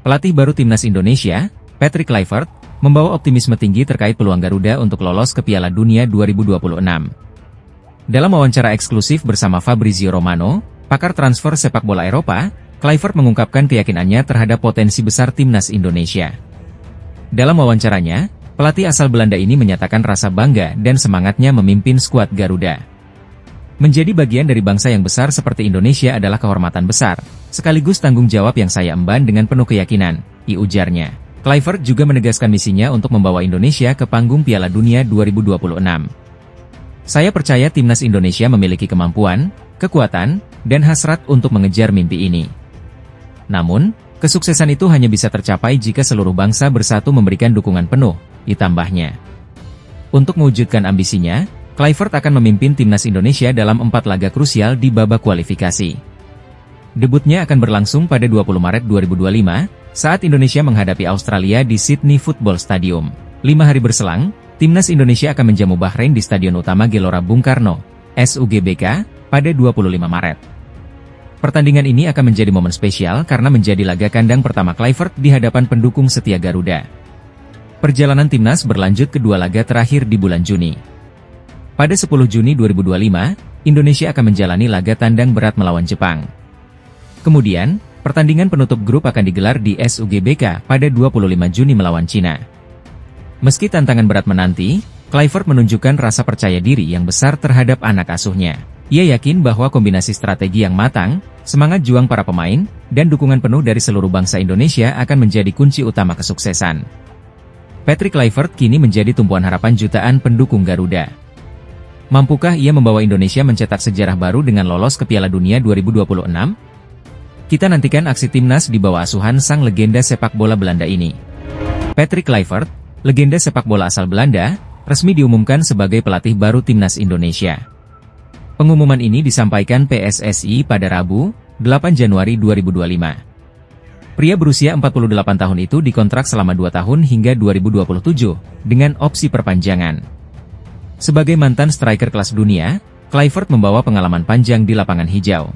Pelatih baru Timnas Indonesia, Patrick Kluivert, membawa optimisme tinggi terkait peluang Garuda untuk lolos ke Piala Dunia 2026. Dalam wawancara eksklusif bersama Fabrizio Romano, pakar transfer sepak bola Eropa, Kluivert mengungkapkan keyakinannya terhadap potensi besar Timnas Indonesia. Dalam wawancaranya, pelatih asal Belanda ini menyatakan rasa bangga dan semangatnya memimpin skuad Garuda. Menjadi bagian dari bangsa yang besar seperti Indonesia adalah kehormatan besar, sekaligus tanggung jawab yang saya emban dengan penuh keyakinan, ujarnya. Kluivert juga menegaskan misinya untuk membawa Indonesia ke panggung Piala Dunia 2026. Saya percaya Timnas Indonesia memiliki kemampuan, kekuatan, dan hasrat untuk mengejar mimpi ini. Namun, kesuksesan itu hanya bisa tercapai jika seluruh bangsa bersatu memberikan dukungan penuh, ditambahnya. Untuk mewujudkan ambisinya, Kluivert akan memimpin Timnas Indonesia dalam 4 laga krusial di babak kualifikasi. Debutnya akan berlangsung pada 20 Maret 2025, saat Indonesia menghadapi Australia di Sydney Football Stadium. 5 hari berselang, Timnas Indonesia akan menjamu Bahrain di Stadion Utama Gelora Bung Karno, SUGBK, pada 25 Maret. Pertandingan ini akan menjadi momen spesial karena menjadi laga kandang pertama Kluivert di hadapan pendukung setia Garuda. Perjalanan Timnas berlanjut ke 2 laga terakhir di bulan Juni. Pada 10 Juni 2025, Indonesia akan menjalani laga tandang berat melawan Jepang. Kemudian, pertandingan penutup grup akan digelar di SUGBK pada 25 Juni melawan Cina. Meski tantangan berat menanti, Kluivert menunjukkan rasa percaya diri yang besar terhadap anak asuhnya. Ia yakin bahwa kombinasi strategi yang matang, semangat juang para pemain, dan dukungan penuh dari seluruh bangsa Indonesia akan menjadi kunci utama kesuksesan. Patrick Kluivert kini menjadi tumpuan harapan jutaan pendukung Garuda. Mampukah ia membawa Indonesia mencetak sejarah baru dengan lolos ke Piala Dunia 2026? Kita nantikan aksi Timnas di bawah asuhan sang legenda sepak bola Belanda ini. Patrick Kluivert, legenda sepak bola asal Belanda, resmi diumumkan sebagai pelatih baru Timnas Indonesia. Pengumuman ini disampaikan PSSI pada Rabu, 8 Januari 2025. Pria berusia 48 tahun itu dikontrak selama 2 tahun hingga 2027, dengan opsi perpanjangan. Sebagai mantan striker kelas dunia, Kluivert membawa pengalaman panjang di lapangan hijau.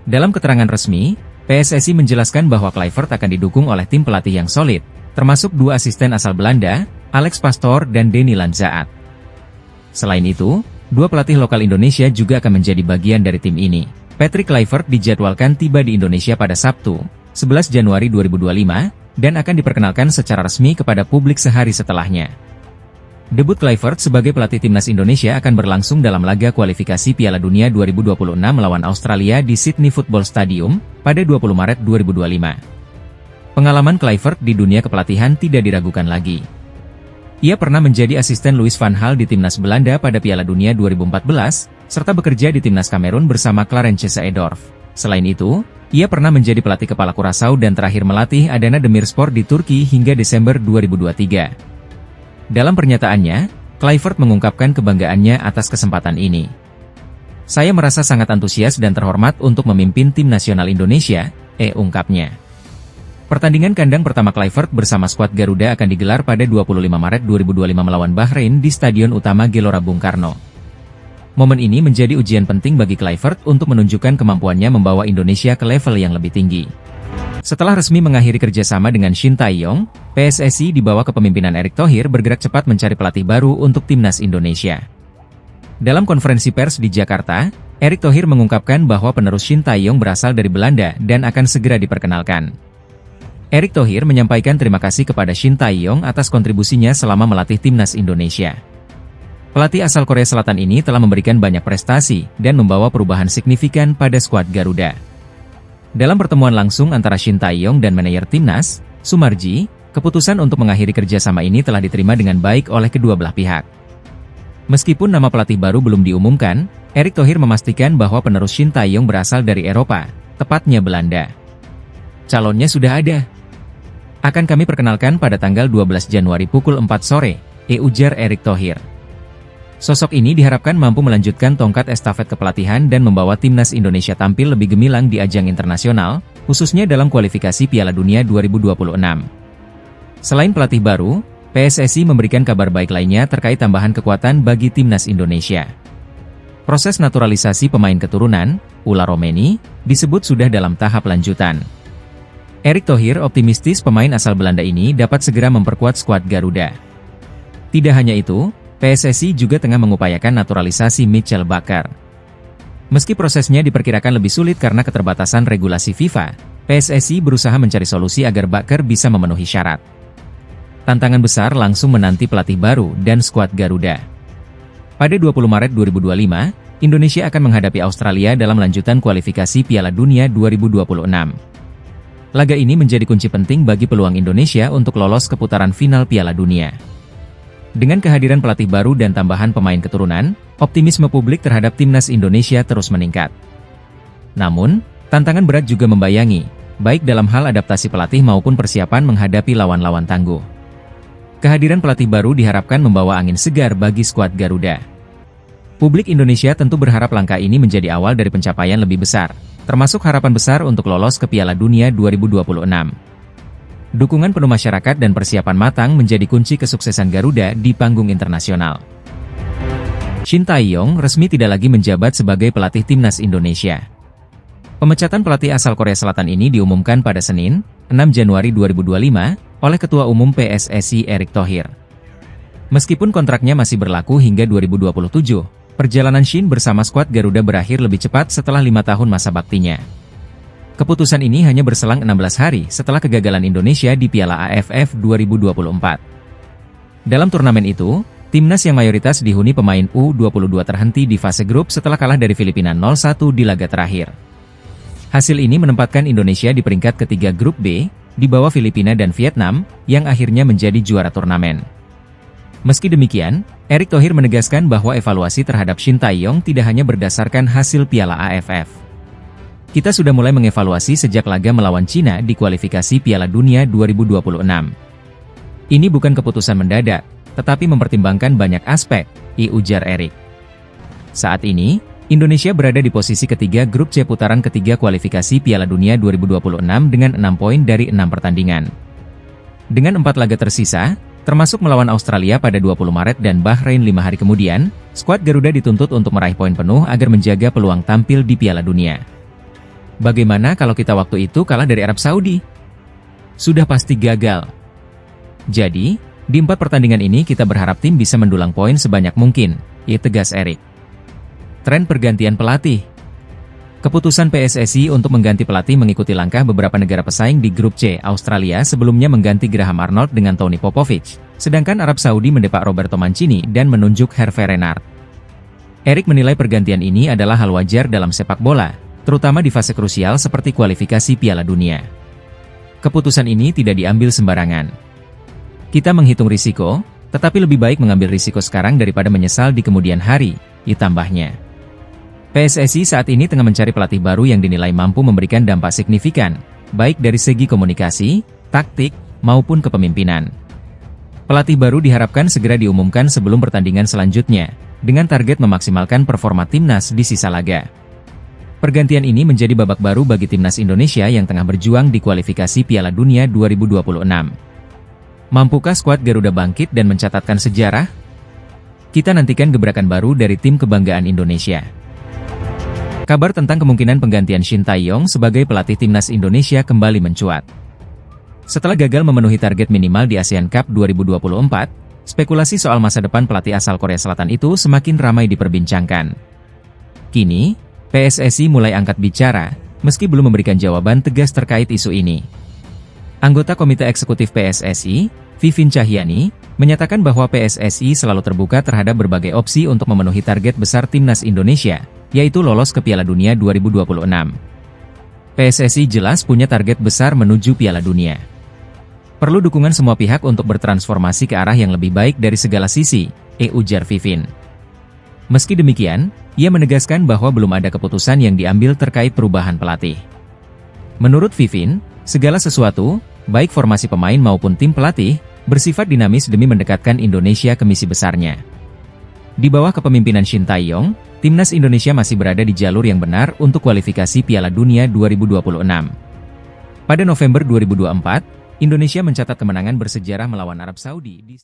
Dalam keterangan resmi, PSSI menjelaskan bahwa Kluivert akan didukung oleh tim pelatih yang solid, termasuk 2 asisten asal Belanda, Alex Pastoor dan Denny Lanzaat. Selain itu, 2 pelatih lokal Indonesia juga akan menjadi bagian dari tim ini. Patrick Kluivert dijadwalkan tiba di Indonesia pada Sabtu, 11 Januari 2025, dan akan diperkenalkan secara resmi kepada publik sehari setelahnya. Debut Kluivert sebagai pelatih Timnas Indonesia akan berlangsung dalam laga kualifikasi Piala Dunia 2026 melawan Australia di Sydney Football Stadium, pada 20 Maret 2025. Pengalaman Kluivert di dunia kepelatihan tidak diragukan lagi. Ia pernah menjadi asisten Louis van Gaal di Timnas Belanda pada Piala Dunia 2014, serta bekerja di Timnas Kamerun bersama Clarence Seedorf. Selain itu, ia pernah menjadi pelatih kepala Curaçao dan terakhir melatih Adana Demirspor di Turki hingga Desember 2023. Dalam pernyataannya, Kluivert mengungkapkan kebanggaannya atas kesempatan ini. Saya merasa sangat antusias dan terhormat untuk memimpin tim nasional Indonesia, ungkapnya. Pertandingan kandang pertama Kluivert bersama skuad Garuda akan digelar pada 25 Maret 2025 melawan Bahrain di Stadion Utama Gelora Bung Karno. Momen ini menjadi ujian penting bagi Kluivert untuk menunjukkan kemampuannya membawa Indonesia ke level yang lebih tinggi. Setelah resmi mengakhiri kerjasama dengan Shin Tae-yong, PSSI di bawah kepemimpinan Erick Thohir bergerak cepat mencari pelatih baru untuk Timnas Indonesia. Dalam konferensi pers di Jakarta, Erick Thohir mengungkapkan bahwa penerus Shin Tae-yong berasal dari Belanda dan akan segera diperkenalkan. Erick Thohir menyampaikan terima kasih kepada Shin Tae-yong atas kontribusinya selama melatih Timnas Indonesia. Pelatih asal Korea Selatan ini telah memberikan banyak prestasi dan membawa perubahan signifikan pada skuad Garuda. Dalam pertemuan langsung antara Shin Tae-yong dan manajer Timnas, Sumarji, keputusan untuk mengakhiri kerjasama ini telah diterima dengan baik oleh kedua belah pihak. Meskipun nama pelatih baru belum diumumkan, Erick Thohir memastikan bahwa penerus Shin Tae-yong berasal dari Eropa, tepatnya Belanda. Calonnya sudah ada. Akan kami perkenalkan pada tanggal 12 Januari pukul 4 sore, ujar Erick Thohir. Sosok ini diharapkan mampu melanjutkan tongkat estafet kepelatihan dan membawa Timnas Indonesia tampil lebih gemilang di ajang internasional, khususnya dalam kualifikasi Piala Dunia 2026. Selain pelatih baru, PSSI memberikan kabar baik lainnya terkait tambahan kekuatan bagi timnas Indonesia. Proses naturalisasi pemain keturunan, Ula Romeni, disebut sudah dalam tahap lanjutan. Erick Thohir optimistis pemain asal Belanda ini dapat segera memperkuat skuad Garuda. Tidak hanya itu, PSSI juga tengah mengupayakan naturalisasi Mitchell Bakker. Meski prosesnya diperkirakan lebih sulit karena keterbatasan regulasi FIFA, PSSI berusaha mencari solusi agar Bakker bisa memenuhi syarat. Tantangan besar langsung menanti pelatih baru dan skuad Garuda. Pada 20 Maret 2025, Indonesia akan menghadapi Australia dalam lanjutan kualifikasi Piala Dunia 2026. Laga ini menjadi kunci penting bagi peluang Indonesia untuk lolos ke putaran final Piala Dunia. Dengan kehadiran pelatih baru dan tambahan pemain keturunan, optimisme publik terhadap timnas Indonesia terus meningkat. Namun, tantangan berat juga membayangi, baik dalam hal adaptasi pelatih maupun persiapan menghadapi lawan-lawan tangguh. Kehadiran pelatih baru diharapkan membawa angin segar bagi skuad Garuda. Publik Indonesia tentu berharap langkah ini menjadi awal dari pencapaian lebih besar, termasuk harapan besar untuk lolos ke Piala Dunia 2026. Dukungan penuh masyarakat dan persiapan matang menjadi kunci kesuksesan Garuda di panggung internasional. Shin Tae-yong resmi tidak lagi menjabat sebagai pelatih timnas Indonesia. Pemecatan pelatih asal Korea Selatan ini diumumkan pada Senin, 6 Januari 2025, oleh Ketua Umum PSSI Erick Thohir. Meskipun kontraknya masih berlaku hingga 2027, perjalanan Shin bersama skuad Garuda berakhir lebih cepat setelah 5 tahun masa baktinya. Keputusan ini hanya berselang 16 hari setelah kegagalan Indonesia di Piala AFF 2024. Dalam turnamen itu, timnas yang mayoritas dihuni pemain U22 terhenti di fase grup setelah kalah dari Filipina 0-1 di laga terakhir. Hasil ini menempatkan Indonesia di peringkat ketiga grup B, di bawah Filipina dan Vietnam, yang akhirnya menjadi juara turnamen. Meski demikian, Erick Thohir menegaskan bahwa evaluasi terhadap Shin Tae-yong tidak hanya berdasarkan hasil Piala AFF. Kita sudah mulai mengevaluasi sejak laga melawan Cina di kualifikasi Piala Dunia 2026. Ini bukan keputusan mendadak, tetapi mempertimbangkan banyak aspek, ujar Erick. Saat ini, Indonesia berada di posisi ketiga grup C putaran ketiga kualifikasi Piala Dunia 2026 dengan 6 poin dari 6 pertandingan. Dengan 4 laga tersisa, termasuk melawan Australia pada 20 Maret dan Bahrain 5 hari kemudian, skuad Garuda dituntut untuk meraih poin penuh agar menjaga peluang tampil di Piala Dunia. Bagaimana kalau kita waktu itu kalah dari Arab Saudi? Sudah pasti gagal. Jadi, di 4 pertandingan ini kita berharap tim bisa mendulang poin sebanyak mungkin, tegas Erick. Tren pergantian pelatih. Keputusan PSSI untuk mengganti pelatih mengikuti langkah beberapa negara pesaing di grup C. Australia sebelumnya mengganti Graham Arnold dengan Tony Popovich, sedangkan Arab Saudi mendepak Roberto Mancini dan menunjuk Hervé Renard. Erick menilai pergantian ini adalah hal wajar dalam sepak bola, terutama di fase krusial seperti kualifikasi Piala Dunia. Keputusan ini tidak diambil sembarangan. Kita menghitung risiko, tetapi lebih baik mengambil risiko sekarang daripada menyesal di kemudian hari, tambahnya. PSSI saat ini tengah mencari pelatih baru yang dinilai mampu memberikan dampak signifikan, baik dari segi komunikasi, taktik, maupun kepemimpinan. Pelatih baru diharapkan segera diumumkan sebelum pertandingan selanjutnya, dengan target memaksimalkan performa timnas di sisa laga. Pergantian ini menjadi babak baru bagi timnas Indonesia yang tengah berjuang di kualifikasi Piala Dunia 2026. Mampukah skuad Garuda bangkit dan mencatatkan sejarah? Kita nantikan gebrakan baru dari tim kebanggaan Indonesia. Kabar tentang kemungkinan penggantian Shin Tae-yong sebagai pelatih timnas Indonesia kembali mencuat. Setelah gagal memenuhi target minimal di ASEAN Cup 2024, spekulasi soal masa depan pelatih asal Korea Selatan itu semakin ramai diperbincangkan. Kini, PSSI mulai angkat bicara, meski belum memberikan jawaban tegas terkait isu ini. Anggota Komite Eksekutif PSSI, Vivin Cahyani, menyatakan bahwa PSSI selalu terbuka terhadap berbagai opsi untuk memenuhi target besar timnas Indonesia, yaitu lolos ke Piala Dunia 2026. PSSI jelas punya target besar menuju Piala Dunia. Perlu dukungan semua pihak untuk bertransformasi ke arah yang lebih baik dari segala sisi, ujar Vivin. Meski demikian, ia menegaskan bahwa belum ada keputusan yang diambil terkait perubahan pelatih. Menurut Vivin, segala sesuatu, baik formasi pemain maupun tim pelatih, bersifat dinamis demi mendekatkan Indonesia ke misi besarnya. Di bawah kepemimpinan Shin Tae-yong, timnas Indonesia masih berada di jalur yang benar untuk kualifikasi Piala Dunia 2026. Pada November 2024, Indonesia mencatat kemenangan bersejarah melawan Arab Saudi di